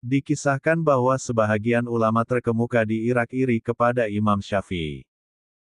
Dikisahkan bahwa sebahagian ulama terkemuka di Irak iri kepada Imam Syafi'i.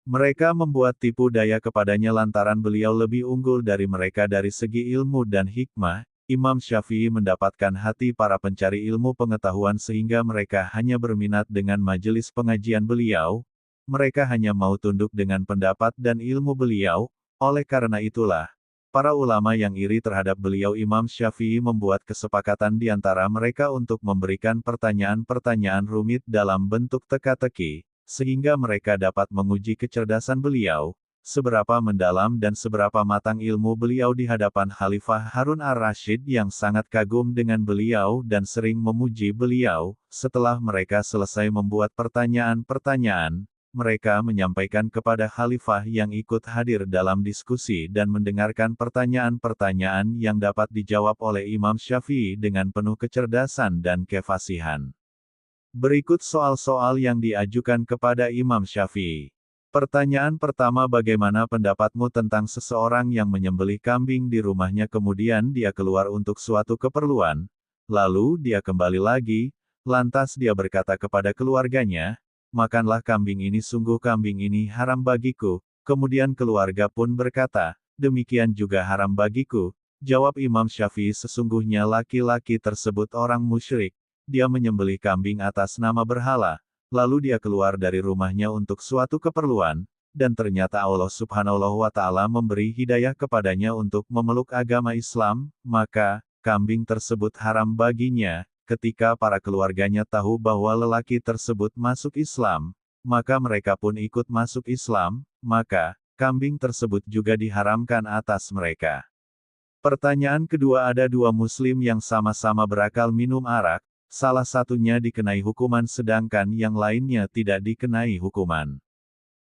Mereka membuat tipu daya kepadanya lantaran beliau lebih unggul dari mereka dari segi ilmu dan hikmah. Imam Syafi'i mendapatkan hati para pencari ilmu pengetahuan sehingga mereka hanya berminat dengan majelis pengajian beliau. Mereka hanya mau tunduk dengan pendapat dan ilmu beliau. Oleh karena itulah, para ulama yang iri terhadap beliau Imam Syafi'i membuat kesepakatan di antara mereka untuk memberikan pertanyaan-pertanyaan rumit dalam bentuk teka-teki, sehingga mereka dapat menguji kecerdasan beliau, seberapa mendalam dan seberapa matang ilmu beliau di hadapan Khalifah Harun ar-Rasyid yang sangat kagum dengan beliau dan sering memuji beliau. Setelah mereka selesai membuat pertanyaan-pertanyaan, mereka menyampaikan kepada Khalifah yang ikut hadir dalam diskusi dan mendengarkan pertanyaan-pertanyaan yang dapat dijawab oleh Imam Syafi'i dengan penuh kecerdasan dan kefasihan. Berikut soal-soal yang diajukan kepada Imam Syafi'i. Pertanyaan pertama, bagaimana pendapatmu tentang seseorang yang menyembelih kambing di rumahnya kemudian dia keluar untuk suatu keperluan, lalu dia kembali lagi, lantas dia berkata kepada keluarganya, makanlah kambing ini, sungguh kambing ini haram bagiku. Kemudian keluarga pun berkata, demikian juga haram bagiku. Jawab Imam Syafi'i, sesungguhnya laki-laki tersebut orang musyrik. Dia menyembelih kambing atas nama berhala. Lalu dia keluar dari rumahnya untuk suatu keperluan, dan ternyata Allah Subhanahu wa Ta'ala memberi hidayah kepadanya untuk memeluk agama Islam, maka kambing tersebut haram baginya. Ketika para keluarganya tahu bahwa lelaki tersebut masuk Islam, maka mereka pun ikut masuk Islam, maka kambing tersebut juga diharamkan atas mereka. Pertanyaan kedua, ada dua muslim yang sama-sama berakal minum arak, salah satunya dikenai hukuman sedangkan yang lainnya tidak dikenai hukuman.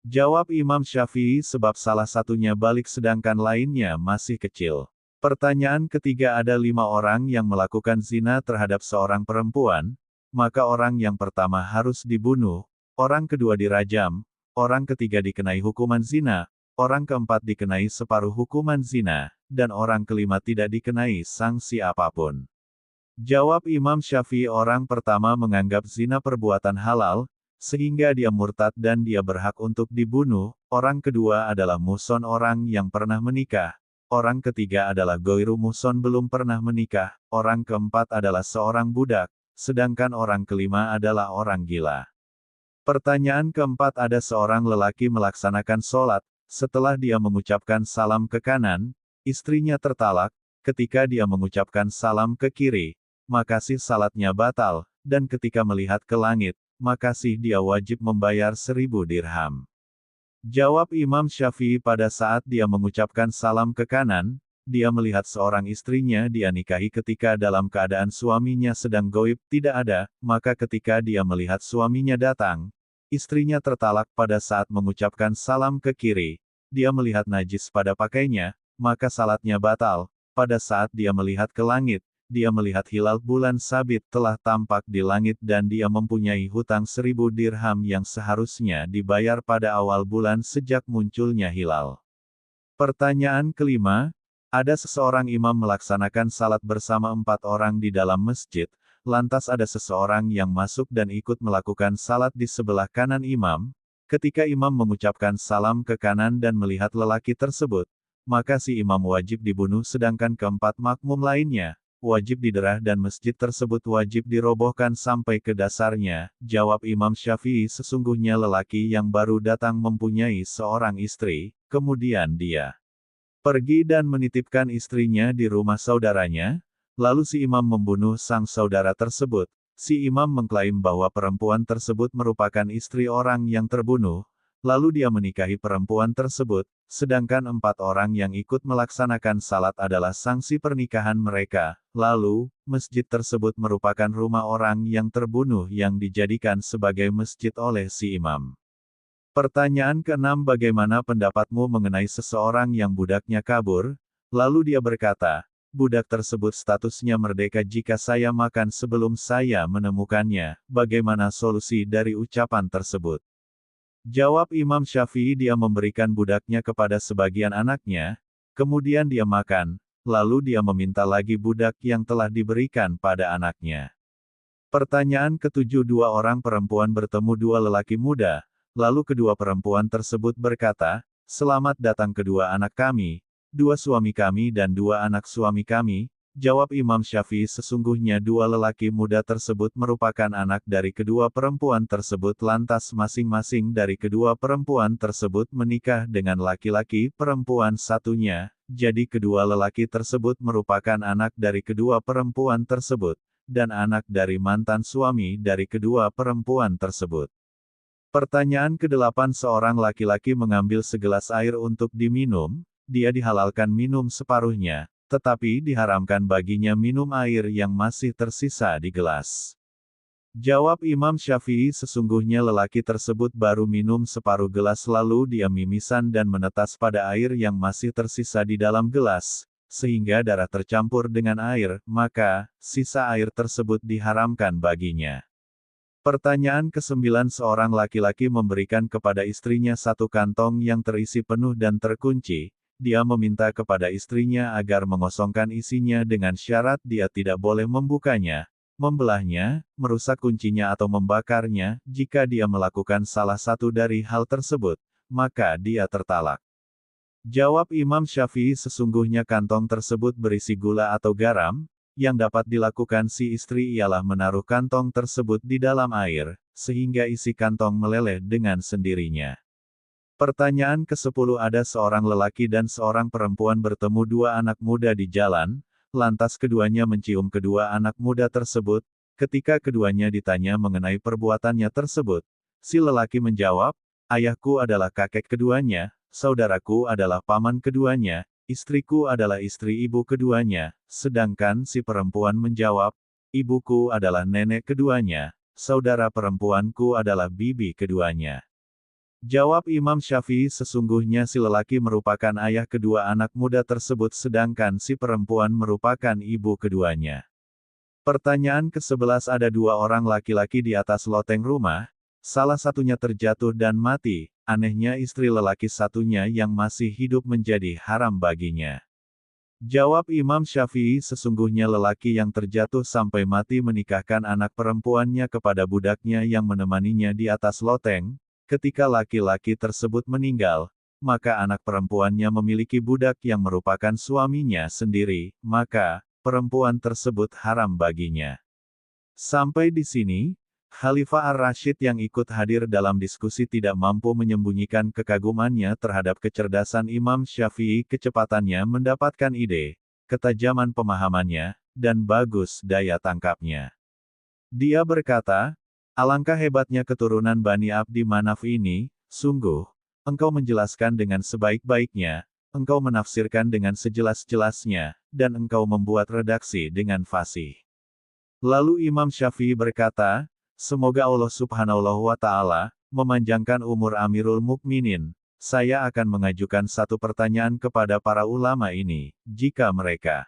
Jawab Imam Syafi'i, sebab salah satunya balik sedangkan lainnya masih kecil. Pertanyaan ketiga, ada 5 orang yang melakukan zina terhadap seorang perempuan, maka orang yang pertama harus dibunuh, orang kedua dirajam, orang ketiga dikenai hukuman zina, orang keempat dikenai separuh hukuman zina, dan orang kelima tidak dikenai sanksi apapun. Jawab Imam Syafi'i, orang pertama menganggap zina perbuatan halal, sehingga dia murtad dan dia berhak untuk dibunuh, orang kedua adalah muhson, orang yang pernah menikah, orang ketiga adalah goiru muhson, belum pernah menikah, orang keempat adalah seorang budak, sedangkan orang kelima adalah orang gila. Pertanyaan keempat, ada seorang lelaki melaksanakan sholat, setelah dia mengucapkan salam ke kanan, istrinya tertalak, ketika dia mengucapkan salam ke kiri, maka sih salatnya batal, dan ketika melihat ke langit, maka sih dia wajib membayar 1000 dirham. Jawab Imam Syafi'i, pada saat dia mengucapkan salam ke kanan, dia melihat seorang istrinya dia nikahi ketika dalam keadaan suaminya sedang goib, tidak ada, maka ketika dia melihat suaminya datang, istrinya tertalak pada saat mengucapkan salam ke kiri, dia melihat najis pada pakainya, maka salatnya batal. Pada saat dia melihat ke langit, dia melihat hilal bulan sabit telah tampak di langit dan dia mempunyai hutang 1000 dirham yang seharusnya dibayar pada awal bulan sejak munculnya hilal. Pertanyaan kelima, ada seseorang imam melaksanakan salat bersama 4 orang di dalam masjid, lantas ada seseorang yang masuk dan ikut melakukan salat di sebelah kanan imam. Ketika imam mengucapkan salam ke kanan dan melihat lelaki tersebut, maka si imam wajib dibunuh sedangkan keempat makmum lainnya wajib diderah dan masjid tersebut wajib dirobohkan sampai ke dasarnya. Jawab Imam Syafi'i, sesungguhnya lelaki yang baru datang mempunyai seorang istri, kemudian dia pergi dan menitipkan istrinya di rumah saudaranya, lalu si imam membunuh sang saudara tersebut. Si imam mengklaim bahwa perempuan tersebut merupakan istri orang yang terbunuh, lalu dia menikahi perempuan tersebut, sedangkan 4 orang yang ikut melaksanakan salat adalah sanksi pernikahan mereka. Lalu, masjid tersebut merupakan rumah orang yang terbunuh yang dijadikan sebagai masjid oleh si imam. Pertanyaan keenam, bagaimana pendapatmu mengenai seseorang yang budaknya kabur? Lalu dia berkata, budak tersebut statusnya merdeka jika saya makan sebelum saya menemukannya. Bagaimana solusi dari ucapan tersebut? Jawab Imam Syafi'i, dia memberikan budaknya kepada sebagian anaknya, kemudian dia makan, lalu dia meminta lagi budak yang telah diberikan pada anaknya. Pertanyaan ketujuh, dua orang perempuan bertemu dua lelaki muda, lalu kedua perempuan tersebut berkata, "Selamat datang kedua anak kami, dua suami kami dan dua anak suami kami." Jawab Imam Syafi'i, sesungguhnya dua lelaki muda tersebut merupakan anak dari kedua perempuan tersebut, lantas masing-masing dari kedua perempuan tersebut menikah dengan laki-laki perempuan satunya, jadi kedua lelaki tersebut merupakan anak dari kedua perempuan tersebut, dan anak dari mantan suami dari kedua perempuan tersebut. Pertanyaan ke-8, seorang laki-laki mengambil segelas air untuk diminum, dia dihalalkan minum separuhnya, tetapi diharamkan baginya minum air yang masih tersisa di gelas. Jawab Imam Syafi'i, sesungguhnya lelaki tersebut baru minum separuh gelas lalu dia mimisan dan menetas pada air yang masih tersisa di dalam gelas, sehingga darah tercampur dengan air, maka sisa air tersebut diharamkan baginya. Pertanyaan ke-9, seorang laki-laki memberikan kepada istrinya satu kantong yang terisi penuh dan terkunci. Dia meminta kepada istrinya agar mengosongkan isinya dengan syarat dia tidak boleh membukanya, membelahnya, merusak kuncinya atau membakarnya. Jika dia melakukan salah satu dari hal tersebut, maka dia tertalak. Jawab Imam Syafi'i, sesungguhnya kantong tersebut berisi gula atau garam. Yang dapat dilakukan si istri ialah menaruh kantong tersebut di dalam air, sehingga isi kantong meleleh dengan sendirinya. Pertanyaan ke-10, ada seorang lelaki dan seorang perempuan bertemu dua anak muda di jalan, lantas keduanya mencium kedua anak muda tersebut. Ketika keduanya ditanya mengenai perbuatannya tersebut, si lelaki menjawab, "Ayahku adalah kakek keduanya, saudaraku adalah paman keduanya, istriku adalah istri ibu keduanya." Sedangkan si perempuan menjawab, "Ibuku adalah nenek keduanya, saudara perempuanku adalah bibi keduanya." Jawab Imam Syafi'i, sesungguhnya si lelaki merupakan ayah kedua anak muda tersebut sedangkan si perempuan merupakan ibu keduanya. Pertanyaan ke-11, ada dua orang laki-laki di atas loteng rumah, salah satunya terjatuh dan mati, anehnya istri lelaki satunya yang masih hidup menjadi haram baginya. Jawab Imam Syafi'i, sesungguhnya lelaki yang terjatuh sampai mati menikahkan anak perempuannya kepada budaknya yang menemaninya di atas loteng. Ketika laki-laki tersebut meninggal, maka anak perempuannya memiliki budak yang merupakan suaminya sendiri, maka perempuan tersebut haram baginya. Sampai di sini, Khalifah Ar-Rasyid yang ikut hadir dalam diskusi tidak mampu menyembunyikan kekagumannya terhadap kecerdasan Imam Syafi'i, kecepatannya mendapatkan ide, ketajaman pemahamannya, dan bagus daya tangkapnya. Dia berkata, "Alangkah hebatnya keturunan Bani Abdi Manaf ini, sungguh, engkau menjelaskan dengan sebaik-baiknya, engkau menafsirkan dengan sejelas-jelasnya, dan engkau membuat redaksi dengan fasih." Lalu Imam Syafi'i berkata, "Semoga Allah Subhanahu wa Ta'ala memanjangkan umur Amirul Mukminin. Saya akan mengajukan satu pertanyaan kepada para ulama ini, jika mereka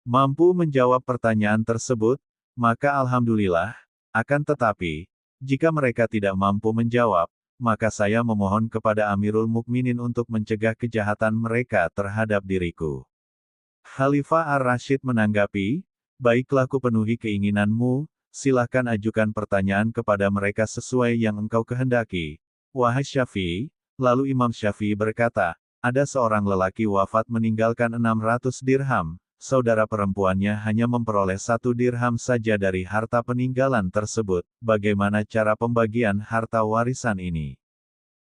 mampu menjawab pertanyaan tersebut, maka alhamdulillah. Akan tetapi, jika mereka tidak mampu menjawab, maka saya memohon kepada Amirul Mukminin untuk mencegah kejahatan mereka terhadap diriku." Khalifah Ar-Rasyid menanggapi, "Baiklah, kupenuhi keinginanmu, silahkan ajukan pertanyaan kepada mereka sesuai yang engkau kehendaki, wahai Syafi'i." Lalu Imam Syafi'i berkata, "Ada seorang lelaki wafat meninggalkan 600 dirham. Saudara perempuannya hanya memperoleh 1 dirham saja dari harta peninggalan tersebut. Bagaimana cara pembagian harta warisan ini?"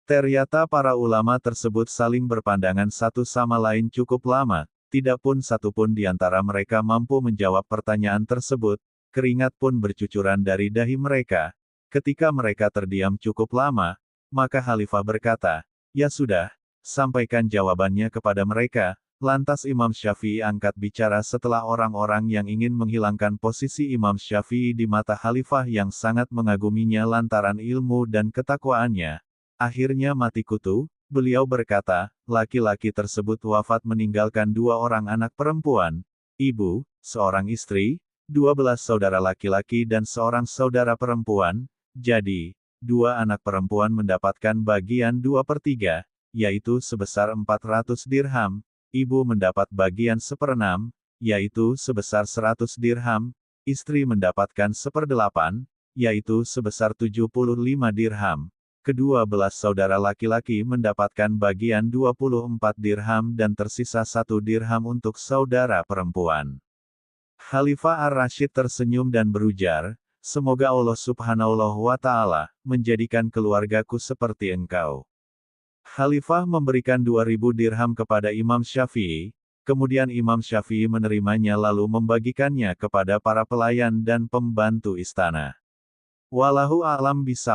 Ternyata para ulama tersebut saling berpandangan satu sama lain cukup lama, tidak pun satu pun di antara mereka mampu menjawab pertanyaan tersebut, keringat pun bercucuran dari dahi mereka. Ketika mereka terdiam cukup lama, maka Khalifah berkata, "Ya sudah, sampaikan jawabannya kepada mereka." Lantas Imam Syafi'i angkat bicara setelah orang-orang yang ingin menghilangkan posisi Imam Syafi'i di mata Khalifah yang sangat mengaguminya lantaran ilmu dan ketakwaannya, akhirnya mati kutu. Beliau berkata, laki-laki tersebut wafat meninggalkan 2 orang anak perempuan, ibu, seorang istri, 12 saudara laki-laki dan seorang saudara perempuan, jadi, 2 anak perempuan mendapatkan bagian 2/3, yaitu sebesar 400 dirham, ibu mendapat bagian 1/6, yaitu sebesar 100 dirham, istri mendapatkan 1/8, yaitu sebesar 75 dirham. Kedua belas saudara laki-laki mendapatkan bagian 24 dirham dan tersisa 1 dirham untuk saudara perempuan. Khalifah Ar-Rasyid tersenyum dan berujar, "Semoga Allah Subhanahu wa Ta'ala menjadikan keluargaku seperti engkau." Khalifah memberikan 2.000 dirham kepada Imam Syafi'i, kemudian Imam Syafi'i menerimanya lalu membagikannya kepada para pelayan dan pembantu istana. Wallahu a'lam bishawab.